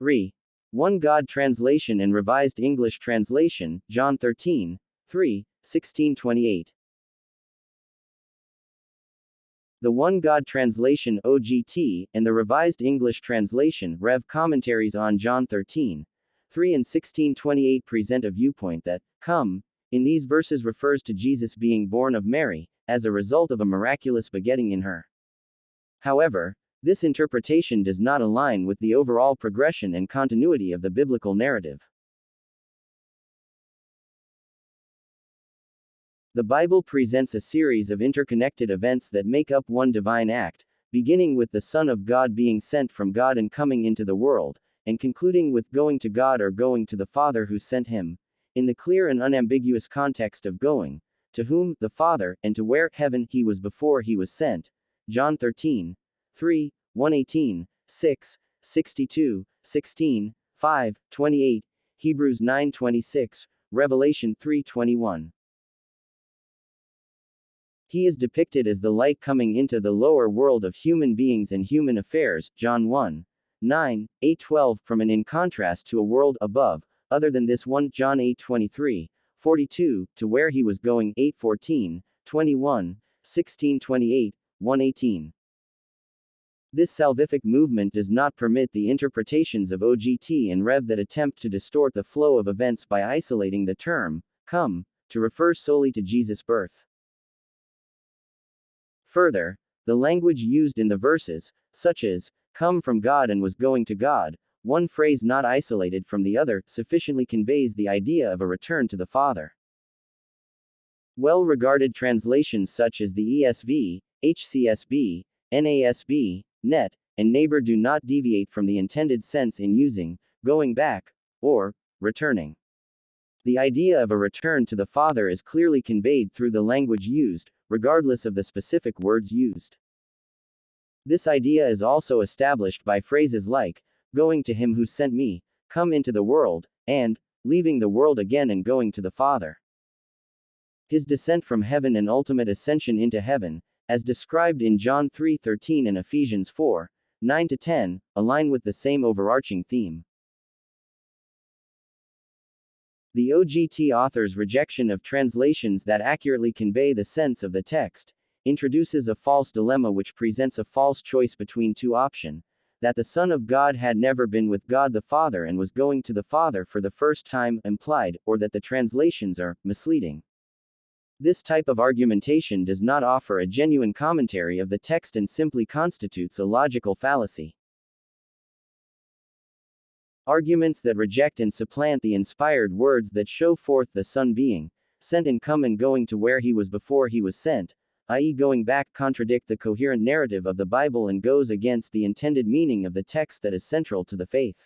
3. One God Translation and Revised English Translation, John 13, 3, 1628. The One God Translation OGT, and the Revised English Translation REV commentaries on John 13, 3 and 1628 present a viewpoint that, come, in these verses refers to Jesus being born of Mary, as a result of a miraculous begetting in her. However, this interpretation does not align with the overall progression and continuity of the biblical narrative. The Bible presents a series of interconnected events that make up one divine act, beginning with the Son of God being sent from God and coming into the world, and concluding with going to God or going to the Father who sent him, in the clear and unambiguous context of going, to whom, the Father, and to where, heaven, he was before he was sent. John 13, 3, 118, 6, 62, 16, 5, 28, Hebrews 9:26, Revelation 3:21. He is depicted as the light coming into the lower world of human beings and human affairs, John 1, 9, 8:12, from and in contrast to a world above, other than this one, John 8:23, 42, to where he was going, 8:14, 21, 16:28, 1:18. This salvific movement does not permit the interpretations of OGT and REV that attempt to distort the flow of events by isolating the term, come, to refer solely to Jesus' birth. Further, the language used in the verses, such as, come from God and was going to God, one phrase not isolated from the other, sufficiently conveys the idea of a return to the Father. Well-regarded translations such as the ESV, HCSB, NASB, NET, and Neighbor do not deviate from the intended sense in using, going back, or, returning. The idea of a return to the Father is clearly conveyed through the language used, regardless of the specific words used. This idea is also established by phrases like, going to him who sent me, come into the world, and, leaving the world again and going to the Father. His descent from heaven and ultimate ascension into heaven, as described in John 3:13 and Ephesians 4, 9-10, align with the same overarching theme. The OGT author's rejection of translations that accurately convey the sense of the text introduces a false dilemma which presents a false choice between two options: that the Son of God had never been with God the Father and was going to the Father for the first time, implied, or that the translations are misleading. This type of argumentation does not offer a genuine commentary of the text and simply constitutes a logical fallacy. Arguments that reject and supplant the inspired words that show forth the Son being sent and come and going to where he was before he was sent, i.e., going back, contradict the coherent narrative of the Bible and goes against the intended meaning of the text that is central to the faith.